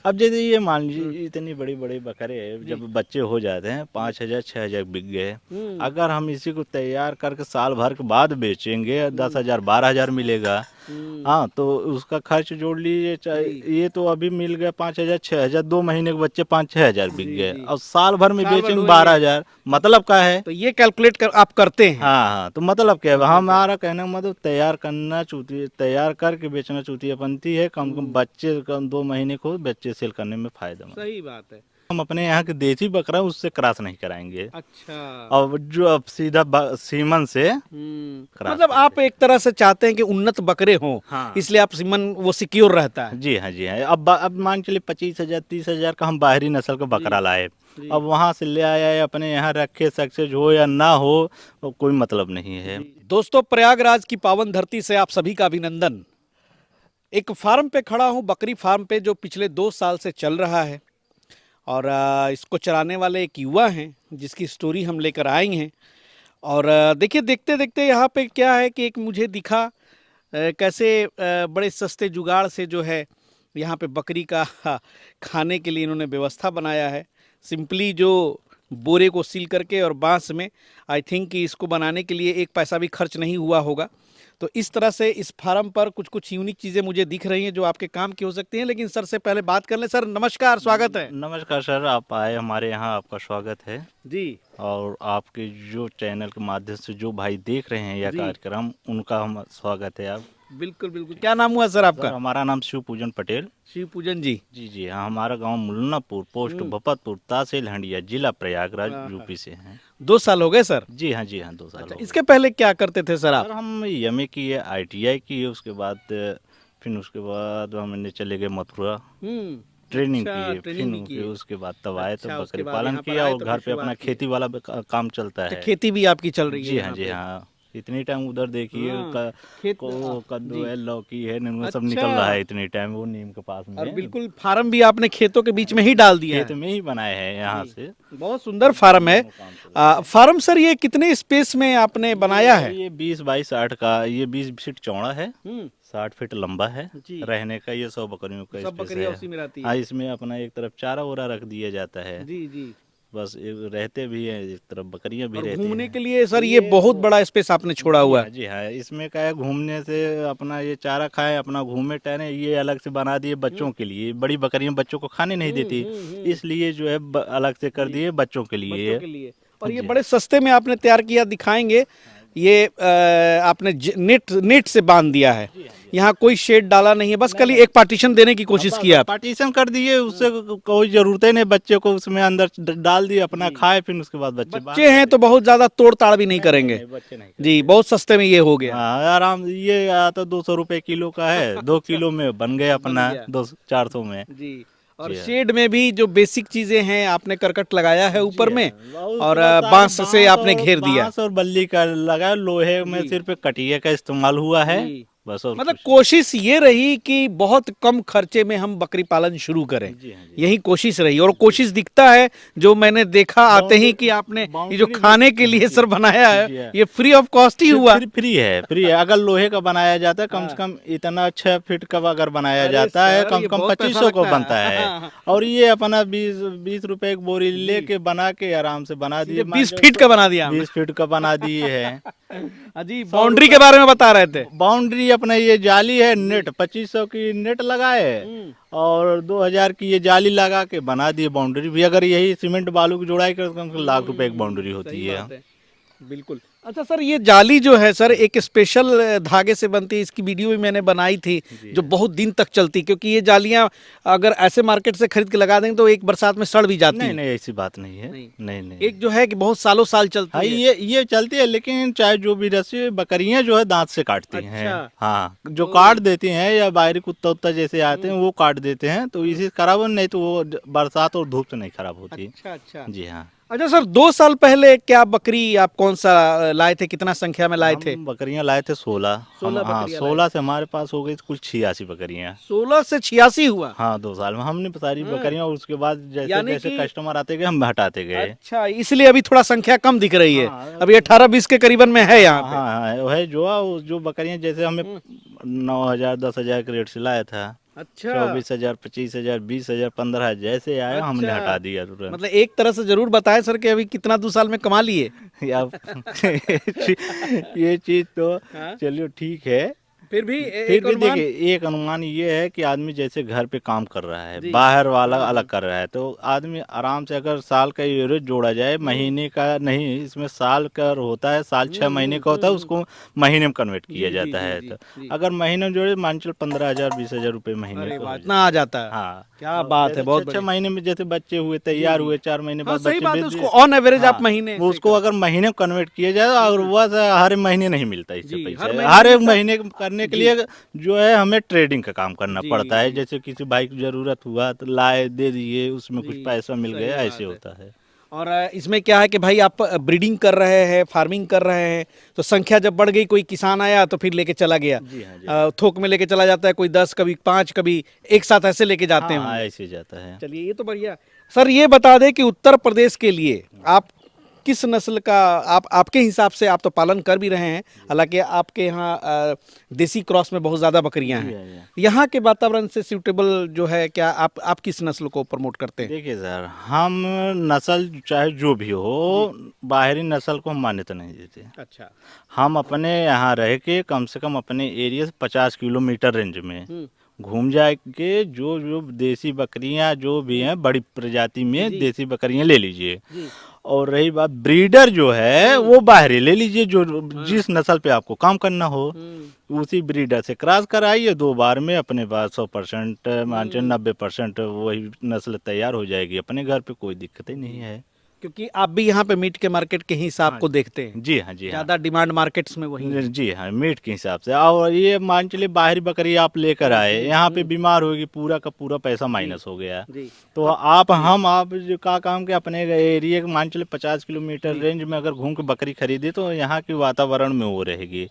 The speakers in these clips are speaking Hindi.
अब जैसे ये मान लीजिए इतनी बड़ी बड़ी बकरे जब बच्चे हो जाते हैं 5,000 6,000 बिक गए। अगर हम इसी को तैयार करके साल भर के बाद बेचेंगे 10,000 12,000 मिलेगा। हाँ, तो उसका खर्च जोड़ लीजिए, चाहे ये तो अभी मिल गया 5,000 6,000, 2 महीने के बच्चे 5-6 हज़ार बिक गए और साल भर में साल भर बेचेंगे ढूंढेंगे। 12,000, मतलब क्या है। तो ये कैलकुलेट कर आप करते हैं। हाँ हाँ, तो मतलब क्या है, हमारा कहने का मतलब तैयार करना चूतिया, तैयार करके बेचना चूतियापंती है। कम कम बच्चे कम 2 महीने को बच्चे सेल करने में फायदा। सही बात है। हम अपने यहाँ के देसी बकरा उससे क्रॉस नहीं कराएंगे। अच्छा। और जो अब सीधा सीमन से क्रॉस मतलब आप करेंगे। एक तरह से चाहते हैं कि उन्नत बकरे हों, हाँ इसलिए आप सीमन वो सिक्योर रहता है। जी हाँ, जी हाँ। अब मान चलिए 25,000 30,000 का हम बाहरी नस्ल का बकरा लाए। जी। अब वहाँ से ले आया है, अपने यहाँ रखे, सक्सेस हो या ना हो वो कोई मतलब नहीं है। दोस्तों, प्रयागराज की पावन धरती से आप सभी का अभिनंदन। एक फार्म पे खड़ा हूँ, बकरी फार्म पे, जो पिछले 2 साल से चल रहा है। और इसको चलाने वाले एक युवा हैं जिसकी स्टोरी हम लेकर आए हैं। और देखिए, देखते देखते यहाँ पे क्या है कि एक मुझे दिखा कैसे बड़े सस्ते जुगाड़ से जो है यहाँ पे बकरी का खाने के लिए इन्होंने व्यवस्था बनाया है। सिंपली जो बोरे को सील करके और बांस में, आई थिंक कि इसको बनाने के लिए एक पैसा भी खर्च नहीं हुआ होगा। तो इस तरह से इस फार्म पर कुछ कुछ यूनिक चीज़ें मुझे दिख रही हैं जो आपके काम की हो सकती हैं। लेकिन सर से पहले बात कर लें। सर नमस्कार, स्वागत है। नमस्कार सर, आप आए हमारे यहाँ, आपका स्वागत है। जी और आपके जो चैनल के माध्यम से जो भाई देख रहे हैं यह जी। कार्यक्रम, उनका हम स्वागत है। आप बिल्कुल बिल्कुल। क्या नाम हुआ सर आपका? सर, हमारा नाम शिव पूजन पटेल। शिव पूजन जी। जी जी हाँ, हमारा गांव मुल्लापुर, पोस्ट भपतपुर, तहसील हंडिया, जिला प्रयागराज, यूपी से हैं। 2 साल हो गए सर? जी हाँ, जी हाँ, 2 साल अच्छा, हो गए। इसके पहले क्या करते थे सर आप? सर, हम एमए की है, आईटीआई की है, उसके बाद फिर उसके बाद हमने चले गए मथुरा, ट्रेनिंग अच्छा, की है। ट्रेनिंग भी फिर की है। उसके बाद तब आए तो अच्छा, उसके बकरी बाद पालन यहाँ पर किया आए और तो घर फिर पे अपना शुरुआत की। खेती वाला काम चलता अच्छा, है। खेती भी आपकी चल रही है जी हाँ, यहाँ जी पे? हाँ। इतनी टाइम उधर देखिए हाँ, खेत कद्दू जी। है, लौकी है, नींबू सब अच्छा। निकल रहा है इतनी टाइम, वो नीम के पास और में बिल्कुल फार्म भी आपने खेतों के बीच में ही डाल दिया खेत है? में ही बनाए हैं यहाँ जी, से। बहुत सुंदर फार्म है। दोनों काम चल रहा है। फार्म सर, ये कितने स्पेस में आपने बनाया है? ये 20 बाई 60 का, ये 20 फीट चौड़ा है, हम्म 60 फीट लंबा है। जी। रहने का ये 100 बकरियों का सब स्पेस बकरियां है। उसी में रहती हाँ, है? इसमें अपना एक तरफ चारा वोरा रख दिया जाता है। जी जी। बस रहते भी हैं, एक तरफ बकरियां भी और रहती घूमने हैं। के लिए सर ये बहुत बड़ा स्पेस आपने छोड़ा जी हुआ हाँ, है। जी हाँ। इसमें क्या है, घूमने से अपना ये चारा खाएं, अपना घूमे टहलें, ये अलग से बना दिए बच्चों के लिए। बड़ी बकरियां बच्चों को खाने नहीं देती, इसलिए जो है अलग से कर दिए बच्चों के बच्चों लिए। के लिए। और ये जी बड़े सस्ते में आपने तैयार किया, दिखाएंगे। ये आपने नेट नेट से बांध दिया है। यहाँ कोई शेड डाला नहीं है, बस खाली एक पार्टीशन देने की कोशिश की आप। पार्टीशन कर दिए, उससे कोई जरूरत ही नहीं, बच्चे को उसमें अंदर डाल दिए, अपना खाए, फिर उसके बाद बच्चे बाहर बच्चे हैं तो बहुत ज्यादा तोड़ ताड़ भी नहीं नहीं, नहीं, करेंगे। नहीं, बच्चे नहीं जी, करेंगे। बहुत सस्ते में ये हो गया। हाँ, आराम। ये आता 200 रुपए किलो का है, 2 किलो में बन गया बन अपना गया। 200-400 में। जी। और जी हाँ। शेड में भी जो बेसिक चीजें हैं, आपने करकट लगाया है ऊपर जी में, हाँ, और और उसके बाद सारी बांस से आपने घेर दिया। बांस और बल्ली का लगा, लोहे में जी सिर्फ कटिया का इस्तेमाल हुआ है, जी। बस, और मतलब कुछ कोशिश ये रही कि बहुत कम खर्चे में हम बकरी पालन शुरू करें। नहीं। जी हाँ, जी यही कोशिश रही, और कोशिश दिखता है जो मैंने देखा आते ही कि आपने ये जो बाउंड्री भी। खाने के लिए सर बनाया है, जी हाँ। ये फ्री ऑफ कॉस्ट ही हुआ। फिर फ्री है, फ्री है। अगर लोहे का बनाया जाता है, कम से हाँ। कम इतना 6 फीट का अगर बनाया अरे जाता है, सर, कम ये से कम बहुत पैसा 2500 को लगता बनता है। है। और ये अपना 20 20 रुपए एक बोरी जी। लेके बना के आराम से बना सीधे दिए, मान 20 के फीट का बना दिया हमने। 20 फीट का बना दिए हैं। जी, 100 बाउंड्री रुपए के बारे में बता रहे थे। बाउंड्री, अपना ये जाली है, नेट 2500 की नेट लगाए, हम्म और 2000 की ये जाली लगा के बना दिए बाउंड्री भी। अगर यही सीमेंट बालू की जोड़ाई कर, कम से कम लाख रुपए एक बाउंड्री सही होती है। बात है। बिल्कुल। अच्छा सर, ये जाली जो है सर, एक स्पेशल धागे से बनती है। इसकी वीडियो भी मैंने बनाई थी, जो बहुत दिन तक चलती, क्योंकि ये जालियां अगर ऐसे मार्केट से खरीद के लगा देंगे तो एक बरसात में सड़ भी जाती नहीं हैं। नहीं, ऐसी बात नहीं है। नहीं। नहीं नहीं। एक जो है कि बहुत सालों साल हाँ, चलती है। ये चलती है, लेकिन चाहे जो भी रस्सी, बकरियां जो है दांत से काटती हैं। अच्छा। हाँ, जो ओ। काट देती हैं, या बाहरी कुत्ता उत्ता जैसे आते हैं वो काट देते हैं, तो इसी से खराब हो, नहीं तो वो बरसात और धूप से नहीं खराब होती। अच्छा अच्छा। जी हाँ। अच्छा सर, 2 साल पहले क्या बकरी आप कौन सा लाए थे, कितना संख्या में लाए थे? हम बकरियां लाए थे 16। 16 हाँ, बकरियां लाए। 16 से हमारे पास हो गई कुल 86 बकरियां। 16 से 86 हुआ। हाँ, 2 साल में हमने सारी हाँ। बकरियां, और उसके बाद जैसे यानी जैसे कि कस्टमर आते गए हम हटाते गए। अच्छा, इसलिए अभी थोड़ा संख्या कम दिख रही है। हाँ, अभी 18-20 के करीबन में है यहाँ हाँ पे। हाँ, वो है जो बकरियां जैसे हमें 9,000 10,000 के रेट से लाया था, अच्छा 24,000, 25,000, 20,000, 15,000 जैसे आया हमने अच्छा। हटा दिया तुरंत। मतलब एक तरह से जरूर बताएं सर कि अभी कितना 2 साल में कमा लिए। अब ये चीज तो हाँ? चलिए ठीक है। फिर भी फिर एक भी अनुमान। देखिए एक अनुमान ये है कि आदमी जैसे घर पे काम कर रहा है, जी। बाहर वाला अलग कर रहा है, तो आदमी आराम से अगर साल का एवरेज जोड़ा जाए, महीने का नहीं, इसमें साल का होता है, साल 6 महीने का होता है, उसको महीने में कन्वर्ट किया जी जी जाता जी है। जी तो जी। अगर महीने में जोड़े मान चल 15,000 20,000 रुपये महीने अरे का वाह, हो इतना जाता आ है। जाता है। हाँ। क्या और बात है, जैसे बहुत 6 बढ़िया। महीने में जैसे बच्चे हुए जी तैयार जी। हुए, 4 महीने हाँ बाद सही बच्चे बात बेच है, उसको दिए। ऑन एवरेज आप हाँ, महीने वो से उसको कर। अगर महीने में कन्वर्ट किया जाए, और वह हर महीने नहीं मिलता इससे जी, हर पैसे, महीने हर नहीं एक मिलता। महीने करने के जी लिए जो है हमें ट्रेडिंग का काम करना जी पड़ता है। जी जैसे किसी भाई की जरूरत हुआ तो लाए, दे दिए, उसमें कुछ जी। पैसा मिल सही गया, ऐसे बात है। होता है। और इसमें क्या है कि भाई आप ब्रीडिंग कर रहे हैं, फार्मिंग कर रहे हैं, तो संख्या जब बढ़ गई, कोई किसान आया तो फिर लेके चला गया। जी हाँ, जी हाँ। थोक में लेके चला जाता है, कोई 10 कभी 5 कभी एक साथ ऐसे लेके जाते हाँ हाँ, होंगे। ऐसे जाता है। चलिए ये तो बढ़िया। सर ये बता दें कि उत्तर प्रदेश के लिए आप किस नस्ल का, आप आपके हिसाब से आप तो पालन कर भी रहे हैं, हालांकि आपके यहाँ देसी क्रॉस में बहुत ज़्यादा बकरियां जी हैं, हाँ, जी हाँ। यहाँ के वातावरण से सूटेबल जो है, क्या आप किस नस्ल को प्रमोट करते हैं? देखिए सर, हम नस्ल चाहे जो भी हो, जी। बाहरी नस्ल को हम मान्यता नहीं देते। अच्छा। हम अपने यहाँ रह के कम से कम अपने एरिया से 50 किलोमीटर रेंज में हम्म। घूम जाए के जो जो देसी बकरियां जो भी हैं, बड़ी प्रजाति में जी देसी बकरियां ले लीजिए। जी। और रही बात ब्रीडर जो है, वो बाहरी ले लीजिए, जो जिस नस्ल पे आपको काम करना हो उसी ब्रीडर से क्रॉस कराइए। 2 बार में अपने पास 100% मान चलिए 90% वही नस्ल तैयार हो जाएगी अपने घर पे, कोई दिक्कत ही नहीं है। क्योंकि आप भी यहाँ पे मीट के मार्केट के हिसाब हाँ को देखते हैं, जी हाँ, जी हाँ। ज़्यादा डिमांड मार्केट्स में वही है। जी हाँ, मीट के हिसाब से। और ये मान चलिए बाहरी बकरी आप लेकर आए, यहाँ पे बीमार होगी, पूरा का पूरा पैसा माइनस हो गया। जी। तो आप जो का काम के अपने एरिया के मान चलिए 50 किलोमीटर रेंज में अगर घूम के बकरी खरीदे, तो यहाँ के वातावरण में वो रहेगी।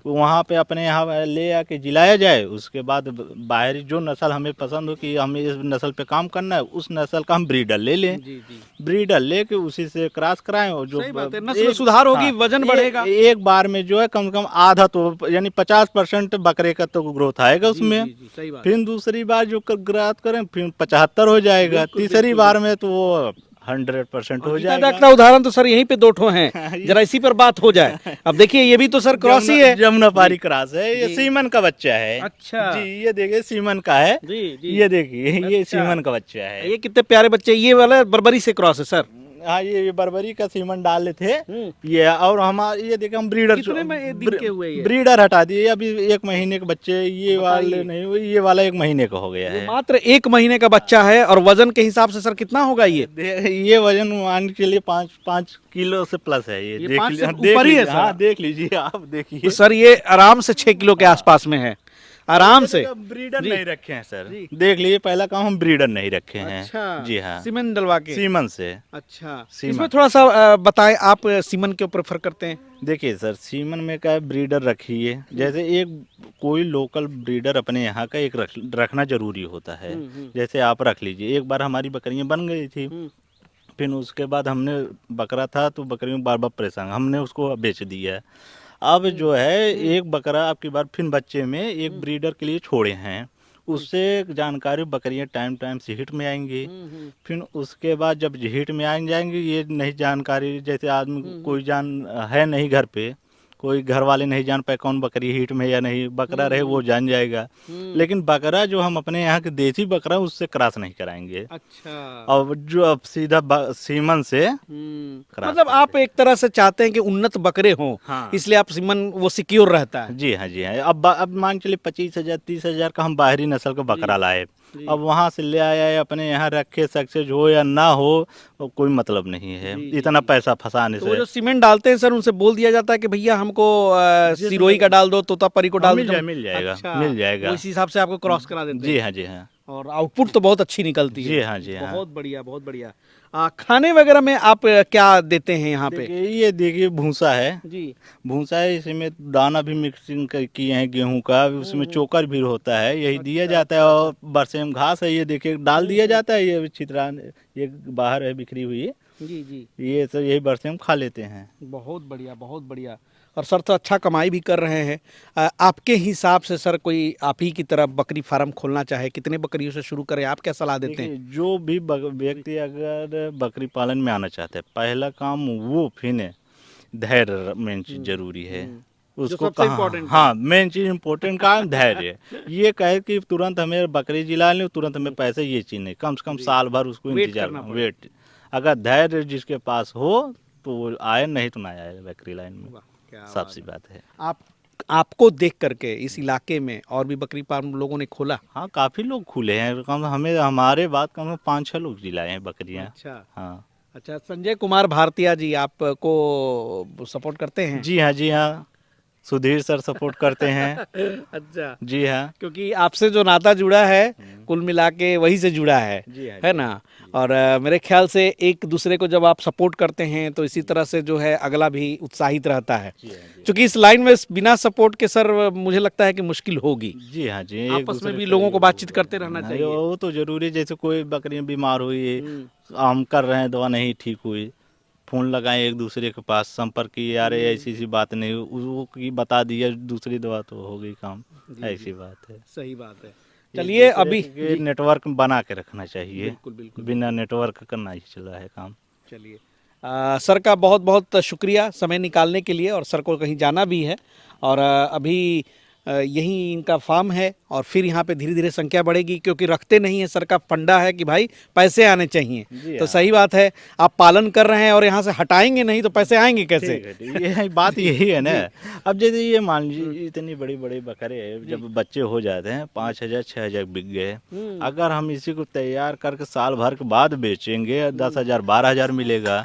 वहाँ पे अपने यहाँ ले आके जिलाया जाए, उसके बाद बाहरी जो नस्ल हमें पसंद हो कि हमें इस नस्ल पे काम करना है, उस नस्ल का हम ब्रीडर ले लें। जी जी। ब्रीडर लेके उसी से क्रॉस कराएं, और जो सही बात है, नस्ल सुधार होगी, वजन बढ़ेगा। एक बार में जो है कम से कम आधा, तो यानी 50% बकरे का तो ग्रोथ आएगा उसमें। जी जी, सही बात। फिर दूसरी बार जो ग्रोथ करें, फिर 75 हो जाएगा। बिल्कुल, तीसरी बिल्कुल, बार में तो वो 100% और हो गीता जाएगा। दाग का उदाहरण तो सर यहीं पे 2 ठो हैं, जरा इसी पर बात हो जाए। अब देखिए ये भी तो सर क्रॉस ही है। जमुना पारी क्रॉस है, ये जी। सीमन का बच्चा है। अच्छा। जी, ये देखिए सीमन का है। जी जी। ये देखिए, ये अच्छा। सीमन का बच्चा है। ये कितने प्यारे बच्चे, ये वाला बर्बरी से क्रॉस है सर। हाँ, ये बर्बरी का सीमन डाले थे ये। और हमारे ये देखिए हम कितने दिन के हुए ये? ब्रीडर हटा दिए, अभी 1 महीने के बच्चे, ये वाले बताइए। नहीं हुए, ये वाला 1 महीने का हो गया ये है। मात्र 1 महीने का बच्चा है, और वजन के हिसाब से सर कितना होगा ये? ये वजन मान के लिए 5 किलो से प्लस है। ये ये देख 5 से लीजिए, देख ऊपर ही है लीजिए, सर। हाँ देख लीजिए, आप देखिए। तो सर ये आराम से 6 किलो के आसपास में है, आराम से। ब्रीडर जी। नहीं रखे हैं सर, जी। देख लीजिए, पहला काम हम ब्रीडर नहीं रखे हैं। अच्छा। जी हाँ, सीमेंट डलवा के। सीमन से। अच्छा। सीमन। इसमें थोड़ा सा बताएं, आप सीमन क्यों प्रेफर करते हैं? देखिए सर, सीमन में क्या है, ब्रीडर रखिए, जैसे एक कोई लोकल ब्रीडर अपने यहाँ का एक रखना जरूरी होता है। जैसे आप रख लीजिए, एक बार हमारी बकरियां बन गई थी, फिर उसके बाद हमने बकरा था तो बकरी में बार बार परेशान, हमने उसको बेच दिया। अब जो है एक बकरा आपकी बार फिर बच्चे में एक ब्रीडर के लिए छोड़े हैं, उससे जानकारी बकरियां टाइम टाइम से हिट में आएंगी। फिर उसके बाद जब हिट में जाएंगी, ये नहीं जानकारी, जैसे आदमी कोई है नहीं घर पे, कोई घर वाले नहीं जान पाए कौन बकरी हिट में या नहीं, बकरा रहे वो जान जाएगा। लेकिन बकरा जो हम अपने यहाँ के देसी बकरा, उससे क्रॉस नहीं कराएंगे। अच्छा। और जो अब सीधा सीमन से क्रॉस मतलब आप एक तरह से चाहते हैं कि उन्नत बकरे हों, हाँ। इसलिए आप सीमन वो सिक्योर रहता है। जी हाँ, जी हाँ। अब मान चलिए 25,000 30,000 का हम बाहरी नस्ल का बकरा लाए, अब वहाँ से ले आया अपने यहाँ रखे, सक्सेस हो या ना हो, कोई मतलब नहीं है इतना पैसा फंसाने तो वो से। जो सीमेंट डालते हैं सर, उनसे बोल दिया जाता है कि भैया हमको सिरोही का डाल दो, तोतापरी को डाल दो। मिल जाएगा, अच्छा, मिल जाएगा। वो इस हिसाब से आपको क्रॉस करा देते हैं। जी हाँ, जी हाँ। और आउटपुट तो बहुत अच्छी निकलती है। जी हाँ, जी हाँ। बहुत बढ़िया, बहुत बढ़िया। खाने वगैरह में आप क्या देते हैं यहाँ पे? ये देखिए भूसा है। जी। भूसा है, इसमें दाना भी मिक्सिंग किए हैं गेहूं का, उसमें चोकर भी होता है, यही दिया जाता है। और बरसेम घास है, ये देखिए डाल दिया जाता है, ये छितरा ये बाहर है बिखरी हुई, जी जी। ये सब यही बरसेम खा लेते हैं। बहुत बढ़िया, बहुत बढ़िया। और सर तो अच्छा कमाई भी कर रहे हैं। आपके हिसाब से सर कोई आप ही की तरह बकरी फार्म खोलना चाहे, कितने बकरियों से शुरू करें, आप क्या सलाह देते हैं? देखिए, जो भी व्यक्ति अगर बकरी पालन में आना चाहता है, पहला काम वो फिर है, धैर्य मेन चीज जरूरी है। जो उसको सबसे कहाँ, इम्पोर्टेंट है। हाँ, मेन चीज इम्पोर्टेंट काम धैर्य। ये कहे कि तुरंत हमें बकरी जिला लें, तुरंत हमें पैसे, ये चीज नहीं, कम से कम साल भर उसको वेट इंतजार करना पड़ेगा। वेट। अगर धैर्य जिसके पास हो तो वो आए, नहीं तो ना आए बकरी लाइन में। वाह, क्या साफ बात सी है। बात है। आप आपको देख करके इस इलाके में और भी बकरी फार्म लोगों ने खोला? हाँ, काफी लोग खुले हैं, कम हमें हमारे बात कम से कम 5-6 लोग जिलाए हैं बकरियां। अच्छा। हाँ अच्छा, संजय कुमार भारतीया जी आपको सपोर्ट करते हैं? जी हाँ, जी हाँ, सुधीर सर सपोर्ट करते हैं। अच्छा, जी हाँ। क्योंकि आपसे जो नाता जुड़ा है कुल मिला के वहीं से जुड़ा जी हाँ, है जी ना? हाँ, और मेरे ख्याल से एक दूसरे को जब आप सपोर्ट करते हैं तो इसी तरह से जो है अगला भी उत्साहित रहता है। जी हाँ, जी क्योंकि इस लाइन में बिना सपोर्ट के सर मुझे लगता है कि मुश्किल होगी। हाँ, जी हाँ, जी एक आपस में दूसरे भी का लोगों को सहयोग बातचीत होगा। करते रहना हाँ, चाहिए। वो तो जरूरी है, जैसे कोई बकरियां बीमार हुई, हम्म, हम कर रहे हैं, दवा नहीं ठीक हुई, फोन लगाए एक दूसरे के पास, संपर्क किए, यार ये ऐसी ऐसी बात नहीं, वो की बता दिया, दूसरी दवा तो हो गई काम। जी जी, ऐसी बात है। सही बात है। एक चलिए दूसरे अभी के जी, नेटवर्क बना के रखना चाहिए। बिल्कुल बिल्कुल बिना बिल्कुल। नेटवर्क का नहीं चल रहा है काम। चलिए सर का बहुत बहुत शुक्रिया समय निकालने के लिए, और सर को कहीं जाना भी है, और अभी यही इनका फार्म है, और फिर यहाँ पे धीरे धीरे संख्या बढ़ेगी, क्योंकि रखते नहीं है, सर का फंडा है कि भाई पैसे आने चाहिए। जी तो हाँ, सही बात है, आप पालन कर रहे हैं और यहाँ से हटाएंगे नहीं तो पैसे आएंगे कैसे? ठीक है, ठीक, ये है, बात जी यही है ना। जी। अब जैसे ये मान लीजिए, इतनी बड़ी बड़ी बकरे जब बच्चे हो जाते हैं, 5,000-6,000 बिक गए, अगर हम इसी को तैयार करके साल भर के बाद बेचेंगे, 10,000-12,000 मिलेगा।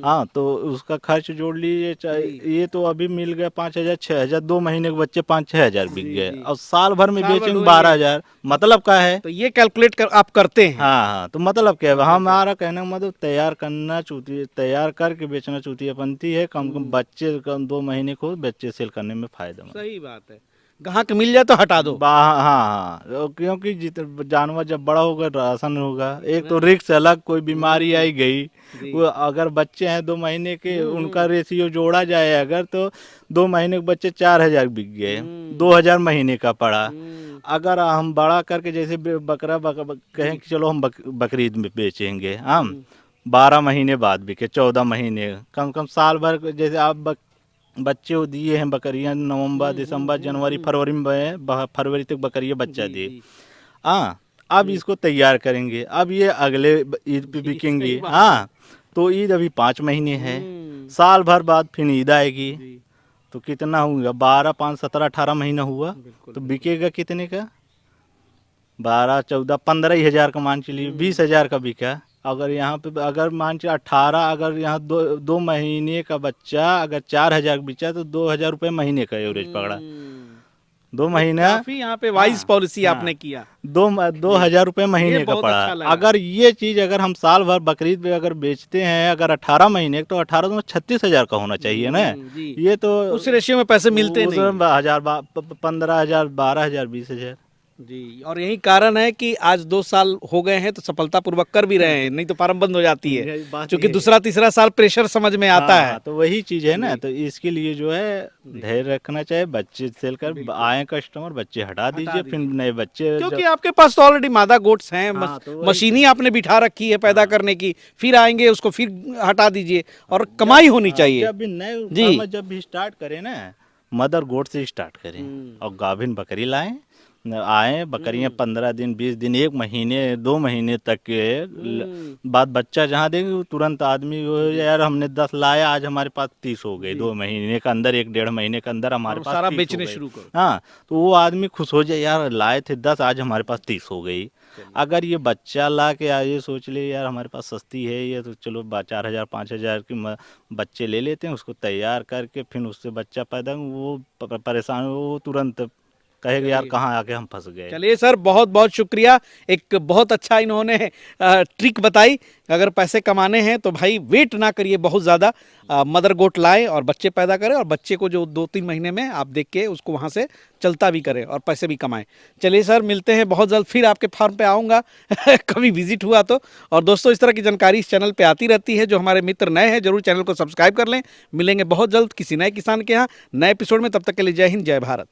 हाँ, तो उसका खर्च जोड़ लीजिए, ये तो अभी मिल गया 5,000-6,000, 2 महीने के बच्चे 5-6 हज़ार बिक जी गए, जी, और साल भर में साल भर बेचेंगे ढोएंगे 12,000, मतलब क्या है? तो ये कैलकुलेट कर आप करते हैं? हाँ हाँ, तो मतलब क्या है, हमारा कहने का मतलब तैयार करना चूतिया, तैयार करके बेचना चूतियापंती है। कम से कम बच्चे, कम 2 महीने को बच्चे सेल करने में फायदेमंद। सही बात है, ग्राहक मिल जाए तो हटा दो। हाँ हाँ, क्योंकि जानवर जब बड़ा होगा, राशन होगा, एक तो रिक्स अलग, कोई बीमारी आई गई, जी। वो अगर बच्चे हैं 2 महीने के, उनका रेशियो जोड़ा जाए अगर, तो 2 महीने के बच्चे 4,000 बिक गए, 2,000 महीने का पड़ा। अगर हम बड़ा करके जैसे कहें कि चलो हम बकरीद में बेचेंगे, हम 12 महीने बाद बिके, 14 महीने, कम से कम साल भर जैसे आप बच्चे वो दिए हैं बकरियां, नवंबर दिसंबर जनवरी फरवरी में, फरवरी तक बकरियां बच्चा जी दिए। जी हाँ, अब इसको तैयार करेंगे, अब ये अगले ईद पे जी, बिकेंगे। सही बात है। हाँ, तो ईद अभी 5 महीने है, साल भर बाद फिर ईद आएगी, जी, तो कितना होगा, 12, 5, 17, 18 महीना हुआ, बिल्कुल तो बिल्कुल। बिकेगा कितने का? 12, 14, 15 ही हज़ार का मान चलिए, 20,000 का बिका। अगर यहाँ पे अगर मान चलिए 18, अगर यहाँ 2 महीने का बच्चा अगर 4,000 बिचा, तो 2,000 रुपये महीने का एवरेज पकड़ा। 2 महीना, काफी यहाँ पे वाइज हाँ पॉलिसी आपने हाँ, किया। 2,000 रुपये ये महीने का बहुत पड़ा। अच्छा लगा। अगर ये चीज़ अगर हम साल भर बकरीद पे अगर बेचते हैं, अगर 18 महीने, तो 18 में 36,000 का होना चाहिए ना। जी, ये तो उस रेशियो में पैसे मिलते नहीं। उसमें 15,000, 12,000, 20,000। जी, और यही कारण है कि आज 2 साल हो गए हैं तो सफलतापूर्वक कर भी रहे हैं, नहीं तो फार्म बंद हो जाती है, यही बात क्योंकि ये है। दूसरा तीसरा साल प्रेशर समझ में आता हाँ है। हाँ, तो वही चीज है ना, जी, तो इसके लिए जो है धैर्य रखना चाहिए। बच्चे सेल कर बिल्कुल। आए कस्टमर, बच्चे हटा दीजिए, फिर दीजिए। नए बच्चे क्योंकि आपके पास तो ऑलरेडी मादा गोट्स हैं, हाँ, तो वही मशीनी चीज। आपने बिठा रखी है पैदा हाँ, करने की, फिर आएंगे उसको फिर हटा दीजिए, और जब कमाई होनी चाहिए। जब भी नए जी। फार्मर जब भी स्टार्ट करें ना, मदर गोट से स्टार्ट करें, और गाभिन बकरी लाएं, आए बकरियां 15 दिन, 20 दिन, 1 महीने, 2 महीने तक के बाद बच्चा जहाँ देंगे, वो तुरंत आदमी वो, यार हमने 10 लाया, आज हमारे पास 30 हो गए, 2 महीने के अंदर, 1-1.5 महीने के अंदर हमारे और पास सारा 30 हो बेचने गए। शुरू करो। हाँ, तो वो आदमी खुश हो जाए, यार लाए थे 10, आज हमारे पास 30 हो गई। अगर ये बच्चा ला के ये सोच ले, यार हमारे पास सस्ती है ये, तो चलो 4,000, 5,000 की बच्चे ले लेते हैं, उसको तैयार करके फिर उससे बच्चा पैदा, वो परेशान, वो तुरंत कहेगा यार कहाँ आके हम फंस गए। चलिए सर, बहुत बहुत शुक्रिया। एक बहुत अच्छा इन्होंने ट्रिक बताई। अगर पैसे कमाने हैं तो भाई वेट ना करिए बहुत ज़्यादा, मदर गोट लाए और बच्चे पैदा करें, और बच्चे को जो 2-3 महीने में आप देख के उसको वहाँ से चलता भी करें और पैसे भी कमाएं। चलिए सर, मिलते हैं बहुत जल्द, फिर आपके फार्म पे आऊँगा कभी विजिट हुआ तो। और दोस्तों, इस तरह की जानकारी इस चैनल पे आती रहती है। जो हमारे मित्र नए हैं जरूर चैनल को सब्सक्राइब कर लें। मिलेंगे बहुत जल्द किसी नए किसान के यहाँ नए एपिसोड में, तब तक के लिए जय हिंद, जय भारत।